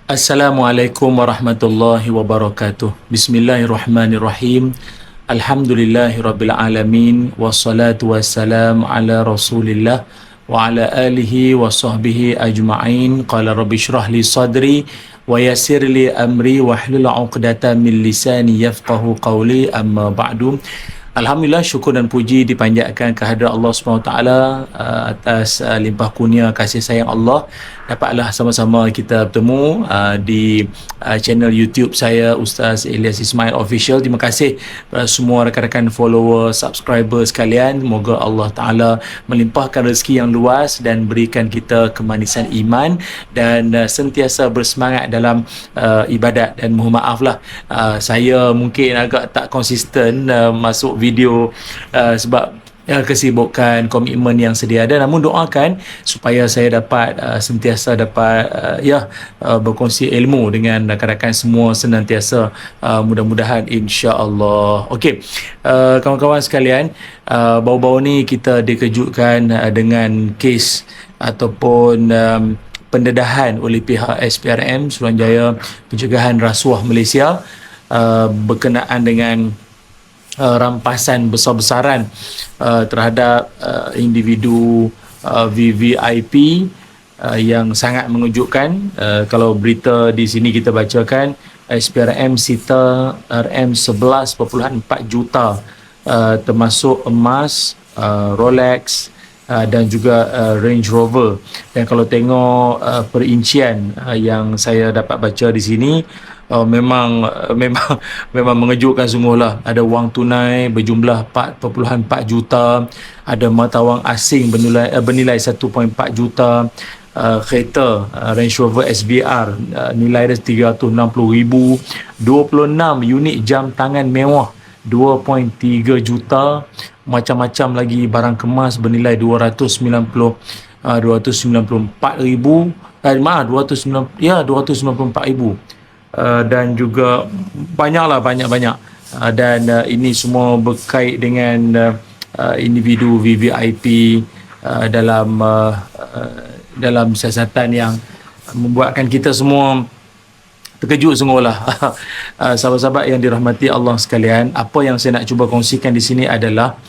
Assalamualaikum warahmatullahi wabarakatuh. Bismillahirrahmanirrahim. Alhamdulillahirabbil alamin wassalatu wassalamu ala Rasulillah wa ala alihi wa sahbihi ajma'in. Qala rabbi shrah li sadri wa yassir li amri wahlul 'uqdatam min lisani yafqahu qawli. Amma ba'du. Alhamdulillah, syukur dan puji dipanjatkan kehadrat Allah SWT atas limpah kurnia kasih sayang Allah. Dapatlah sama-sama kita bertemu di channel YouTube saya, Ustaz Ilyas Ismail Official. Terima kasih kepada semua rakan-rakan follower, subscriber sekalian. Moga Allah Ta'ala melimpahkan rezeki yang luas dan berikan kita kemanisan iman dan sentiasa bersemangat dalam ibadat. Dan mohon maaf lah, saya mungkin agak tak konsisten masuk video sebab kesibukan, komitmen yang sedia ada. Namun doakan supaya saya dapat sentiasa dapat berkongsi ilmu dengan rakan-rakan semua senantiasa, mudah-mudahan insya-Allah. Okey, kawan-kawan sekalian, baru-baru ni kita dikejutkan dengan kes ataupun pendedahan oleh pihak SPRM, Suruhanjaya Pencegahan Rasuah Malaysia, berkenaan dengan rampasan besar-besaran terhadap individu VVIP yang sangat mengejutkan. Kalau berita di sini kita bacakan, SPRM sita RM 11.4 juta, termasuk emas, Rolex dan juga Range Rover. Dan kalau tengok perincian yang saya dapat baca di sini, memang mengejutkan sungguhlah. Ada wang tunai berjumlah 4.4 juta, ada mata wang asing bernilai 1.4 juta, kereta Range Rover SVR nilai dia 360,000, 26 unit jam tangan mewah 2.3 juta, macam-macam lagi barang kemas bernilai 294,000 dan juga banyak. Dan ini semua berkait dengan individu VVIP dalam siasatan yang membuatkan kita semua terkejut sungguhlah. Sahabat-sahabat yang dirahmati Allah sekalian, apa yang saya nak cuba kongsikan di sini adalah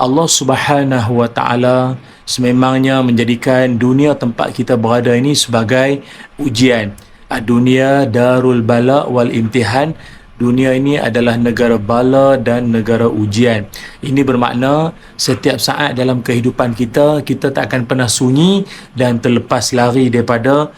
Allah Subhanahu Wa Taala sememangnya menjadikan dunia tempat kita berada ini sebagai ujian. Dunia darul bala wal imtihan. Dunia ini adalah negara bala dan negara ujian. Ini bermakna setiap saat dalam kehidupan kita, kita tak akan pernah sunyi dan terlepas lari daripada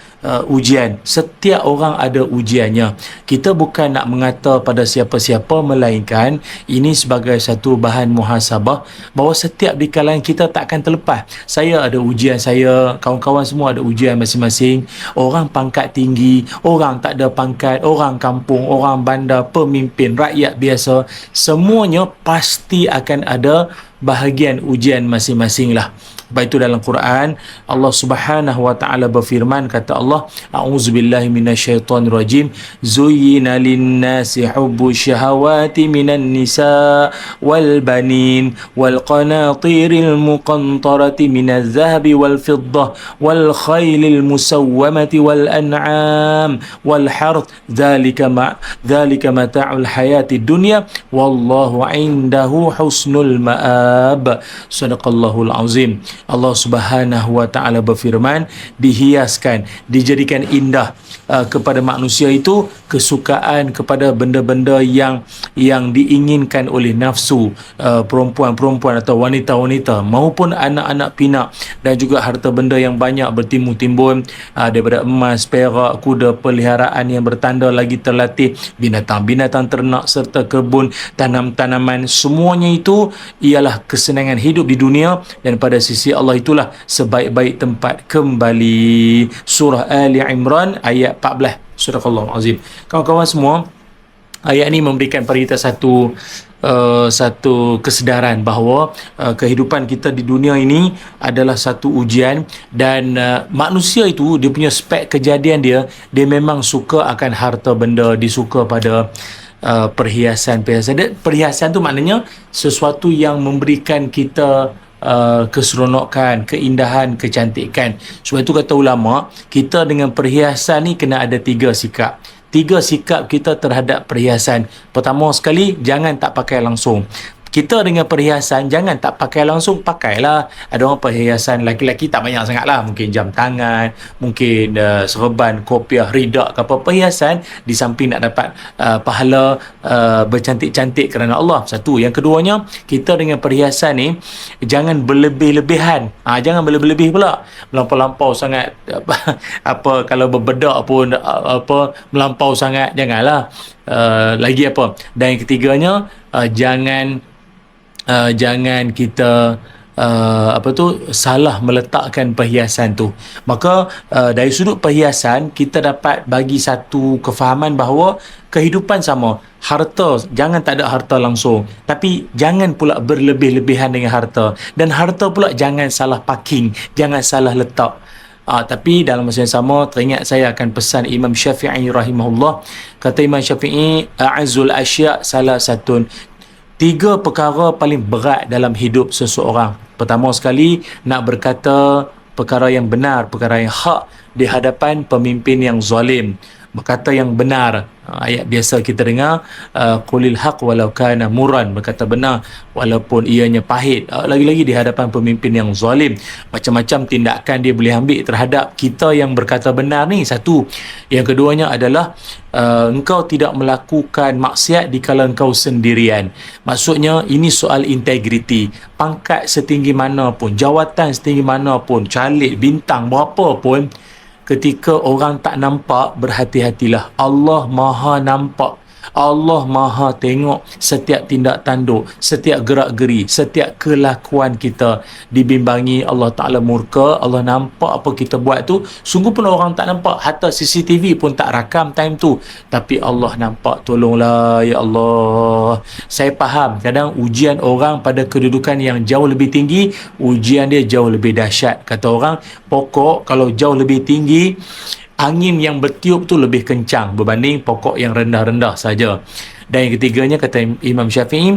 ujian. Setiap orang ada ujiannya. Kita bukan nak mengata pada siapa-siapa, melainkan ini sebagai satu bahan muhasabah bahawa setiap di kalangan kita tak akan terlepas. Saya ada ujian saya, kawan-kawan semua ada ujian masing-masing. Orang pangkat tinggi, orang tak ada pangkat, orang kampung, orang bandar, pemimpin, rakyat biasa, semuanya pasti akan ada bahagian ujian masing-masing lah. Sebab itu dalam Quran Allah Subhanahu Wa Taala berfirman, kata Allah, a'udzubillahi minasyaitonirrajim, zuyyina lin-nasi hubbus syahawati minan nisa wal banin wal qanatiril muqantarati minaz zahabi wal fiddah wal khailil musawwamati wal an'am wal harth dzalika mata'ul hayatid dunya wallahu 'indahu husnul ma'ab. Sadaqallahul azim. Allah Subhanahu Wa Taala berfirman, dihiaskan, dijadikan indah kepada manusia itu kesukaan kepada benda-benda yang diinginkan oleh nafsu perempuan-perempuan atau wanita-wanita maupun anak-anak pinak, dan juga harta benda yang banyak bertimbun-timbun daripada emas, perak, kuda peliharaan yang bertanda lagi terlatih, binatang-binatang ternak serta kebun, tanam-tanaman. Semuanya itu ialah kesenangan hidup di dunia, dan pada sisi Allah itulah sebaik-baik tempat kembali. Surah Ali Imran ayat 14. Surah Azim. Kawan-kawan semua, ayat ini memberikan pada kita satu kesedaran bahawa kehidupan kita di dunia ini adalah satu ujian, dan manusia itu dia punya spek kejadian dia memang suka akan harta benda, disuka pada perhiasan. Perhiasan tu maknanya sesuatu yang memberikan kita keseronokan, keindahan, kecantikan. Sebab itu kata ulama, kita dengan perhiasan ni kena ada 3 sikap. 3 sikap kita terhadap perhiasan. Pertama sekali, jangan tak pakai langsung. Kita dengan perhiasan, jangan tak pakai langsung, pakailah. Ada orang perhiasan laki-laki tak banyak sangat lah. Mungkin jam tangan, mungkin serban, kopiah, ridak ke apa. Perhiasan di samping nak dapat pahala bercantik-cantik kerana Allah. Satu. Yang keduanya, kita dengan perhiasan ni, jangan berlebih-lebihan. Jangan berlebih-lebih pula. Melampau-lampau sangat. Apa kalau berbedak pun melampau sangat. Janganlah. Lagi apa? Dan yang ketiganya, jangan kita salah meletakkan perhiasan tu. Maka dari sudut perhiasan, kita dapat bagi satu kefahaman bahawa kehidupan sama. Harta, jangan tak ada harta langsung, tapi jangan pula berlebih-lebihan dengan harta. Dan harta pula jangan salah parking, jangan salah letak. Tapi dalam masa yang sama, teringat saya akan pesan Imam Syafi'i rahimahullah. Kata Imam Syafi'i, a'azzul asya' salah satun. 3 perkara paling berat dalam hidup seseorang. Pertama sekali, nak berkata perkara yang benar, perkara yang hak di hadapan pemimpin yang zalim. Berkata yang benar. Ayat biasa kita dengar, qulil haq walau kana murran, berkata benar walaupun ianya pahit. Lagi-lagi di hadapan pemimpin yang zalim. Macam-macam tindakan dia boleh ambil terhadap kita yang berkata benar ni. Satu. Yang keduanya adalah engkau tidak melakukan maksiat dikala engkau sendirian. Maksudnya ini soal integriti. Pangkat setinggi mana pun, jawatan setinggi mana pun, calik, bintang berapa pun, ketika orang tak nampak, berhati-hatilah. Allah Maha nampak. Allah Maha tengok setiap tindak tanduk, setiap gerak-geri, setiap kelakuan kita. Dibimbangi Allah Ta'ala murka, Allah nampak apa kita buat tu. Sungguh pun orang tak nampak, hatta CCTV pun tak rakam time tu, tapi Allah nampak. Tolonglah ya Allah. Saya faham kadang ujian orang pada kedudukan yang jauh lebih tinggi, ujian dia jauh lebih dahsyat. Kata orang, pokok kalau jauh lebih tinggi, angin yang bertiup tu lebih kencang berbanding pokok yang rendah-rendah saja. Dan yang ketiganya, kata Imam Syafi'i,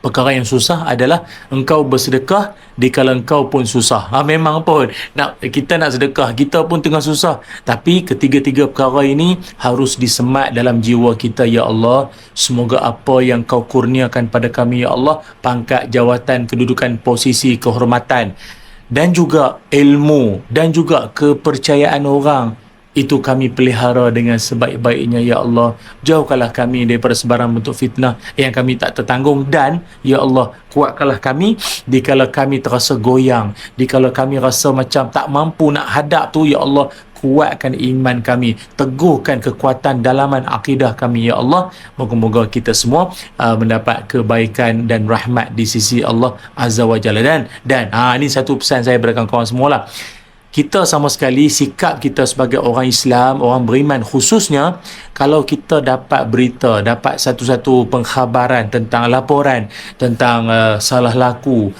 perkara yang susah adalah engkau bersedekah dikala engkau pun susah. Memang pun kita nak sedekah, kita pun tengah susah, tapi ketiga-tiga perkara ini harus disemat dalam jiwa kita. Ya Allah, semoga apa yang kau kurniakan pada kami ya Allah, pangkat, jawatan, kedudukan, posisi, kehormatan, dan juga ilmu, dan juga kepercayaan orang, itu kami pelihara dengan sebaik-baiknya ya Allah. Jauhkanlah kami daripada sebarang bentuk fitnah yang kami tak tertanggung. Dan ya Allah, kuatkanlah kami dikala kami terasa goyang, dikala kami rasa macam tak mampu nak hadap tu ya Allah. Kuatkan iman kami, teguhkan kekuatan dalaman akidah kami ya Allah. Moga-moga kita semua mendapat kebaikan dan rahmat di sisi Allah Azza wa Jalla. Dan ini satu pesan saya kepada kawan-kawan semualah. Kita sama sekali, sikap kita sebagai orang Islam, orang beriman khususnya, kalau kita dapat berita, dapat satu-satu pengkhabaran tentang laporan tentang salah laku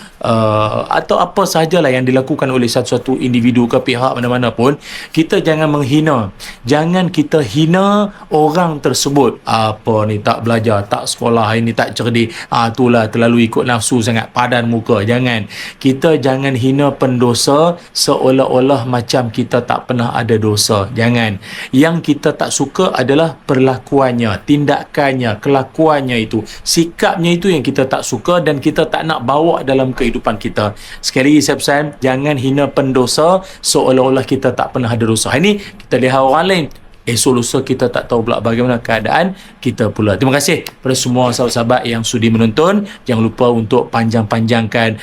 atau apa sahajalah yang dilakukan oleh satu-satu individu ke pihak mana-mana pun, kita jangan menghina. Jangan kita hina orang tersebut. Apa ni, tak belajar, tak sekolah, ini tak cerdik, itulah terlalu ikut nafsu sangat, padan muka. Jangan. Kita jangan hina pendosa seolah-olah macam kita tak pernah ada dosa. Jangan. Yang kita tak suka adalah perlakuannya, tindakannya, kelakuannya itu, sikapnya itu yang kita tak suka dan kita tak nak bawa dalam kehidupan kita. Sekali lagi saya pesan, jangan hina pendosa seolah-olah kita tak pernah ada dosa. Ini kita lihat orang lain, esok lusa kita tak tahu pula bagaimana keadaan kita pula. Terima kasih kepada semua sahabat-sahabat yang sudi menonton. Jangan lupa untuk panjang-panjangkan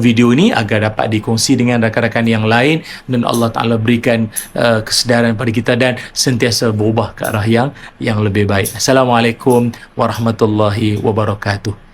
video ini agar dapat dikongsi dengan rakan-rakan yang lain, dan Allah Ta'ala berikan kesedaran pada kita dan sentiasa berubah ke arah yang lebih baik. Assalamualaikum warahmatullahi wabarakatuh.